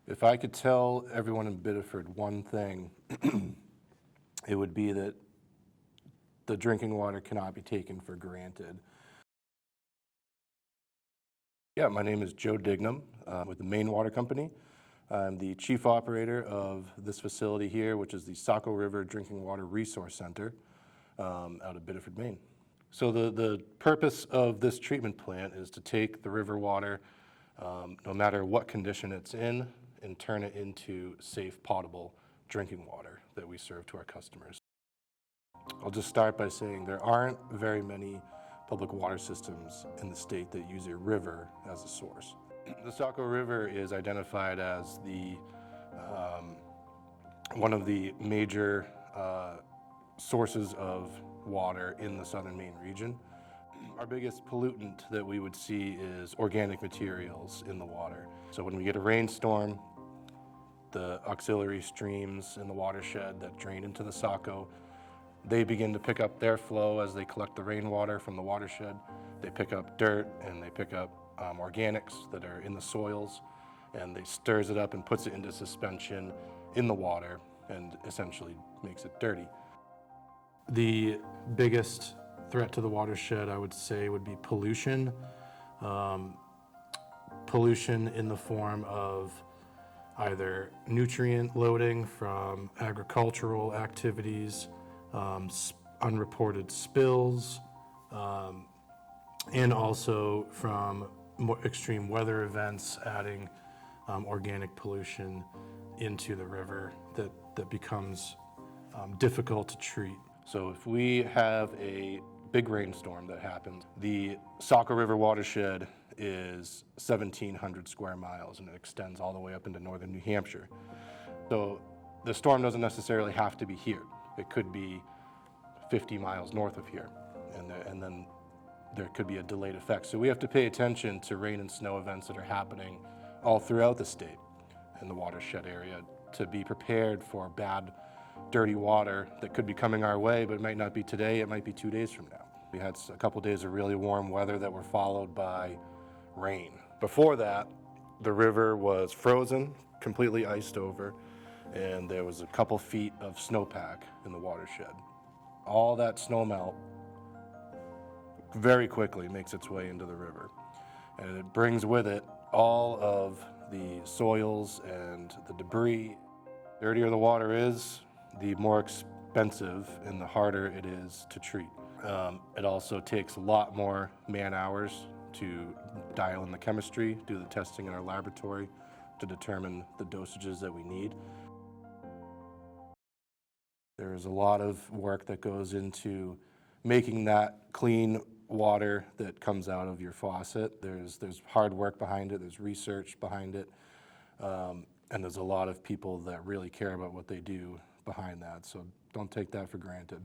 If I could tell everyone in Biddeford one thing, it would be that the drinking water cannot be taken for granted. Yeah, my name is Joe Dignam with the Maine Water Company. I'm the chief operator of this facility here, which is the Saco River Drinking Water Resource Center out of Biddeford, Maine. So the purpose of this treatment plant is to take the river water, no matter what condition it's in, and turn it into safe, potable drinking water that we serve to our customers. I'll just start by saying there aren't very many public water systems in the state that use a river as a source. The Saco River is identified as one of the major sources of water in the southern Maine region. Our biggest pollutant that we would see is organic materials in the water. So when we get a rainstorm, the auxiliary streams in the watershed that drain into the Saco, they begin to pick up their flow as they collect the rainwater from the watershed. They pick up dirt and they pick up organics that are in the soils, and they stirs it up and puts it into suspension in the water and essentially makes it dirty. The biggest threat to the watershed, I would say, would be pollution. Pollution in the form of either nutrient loading from agricultural activities, unreported spills, and also from more extreme weather events, adding organic pollution into the river that becomes difficult to treat. So if we have a big rainstorm that happens, the Saco River watershed is 1,700 square miles, and it extends all the way up into northern New Hampshire. So the storm doesn't necessarily have to be here. It could be 50 miles north of here, and then there could be a delayed effect. So we have to pay attention to rain and snow events that are happening all throughout the state in the watershed area to be prepared for bad, dirty water that could be coming our way, but it might not be today, it might be 2 days from now. We had a couple days of really warm weather that were followed by rain. Before that, the river was frozen, completely iced over, and there was a couple feet of snowpack in the watershed. All that snow melt very quickly makes its way into the river, and it brings with it all of the soils and the debris. The dirtier the water is, the more expensive and the harder it is to treat. It also takes a lot more man hours to dial in the chemistry, do the testing in our laboratory to determine the dosages that we need. There's a lot of work that goes into making that clean water that comes out of your faucet. There's hard work behind it, there's research behind it, and there's a lot of people that really care about what they do behind that, so don't take that for granted.